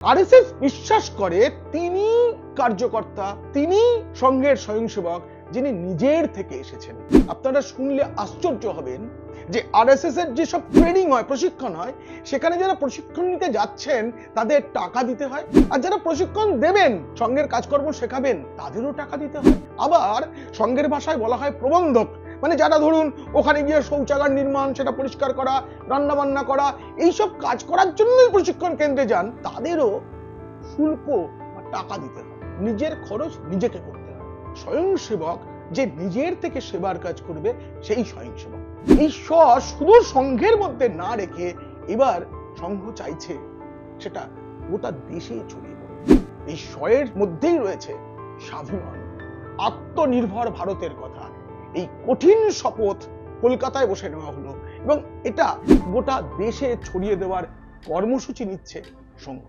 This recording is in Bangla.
আরএসএস বিশ্বাস করে তিনি কার্যকর্তা, তিনি সংঘের স্বয়ংসেবক, যিনি নিজের থেকে এসেছেন। আপনারা শুনলে আশ্চর্য হবেন যে আরএসএস এর যেসব ট্রেনিং হয়, প্রশিক্ষণ হয়, সেখানে যারা প্রশিক্ষণ নিতে যাচ্ছেন তাদের টাকা দিতে হয়, আর যারা প্রশিক্ষণ দেবেন, সংঘের কাজকর্ম শেখাবেন, তাদেরও টাকা দিতে হয়। আবার সংঘের ভাষায় বলা হয় প্রবন্ধক, মানে যারা ধরুন ওখানে গিয়ে শৌচাগার নির্মাণ, সেটা পরিষ্কার করা, রান্না বান্না করা, এইসব কাজ করার জন্যই প্রশিক্ষণ কেন্দ্রে যান, তাদেরও শুল্ক বা টাকা দিতে হয়। নিজের খরচ নিজেকে করতে হয়। স্বয়ংসেবক যে নিজের থেকে সেবার কাজ করবে, সেই স্বয়ংসেবক। এই শুধু সংঘের মধ্যে না রেখে এবার সংঘ চাইছে সেটা গোটা দেশে ছড়িয়ে পড়ে। এই স্বয়ের মধ্যেই রয়েছে স্বাভিমান, আত্মনির্ভর ভারতের কথা। এই কঠিন শপথ কলকাতায় বসে নেওয়া হলো এবং এটা গোটা দেশে ছড়িয়ে দেওয়ার কর্মসূচি নিচ্ছে সংঘ।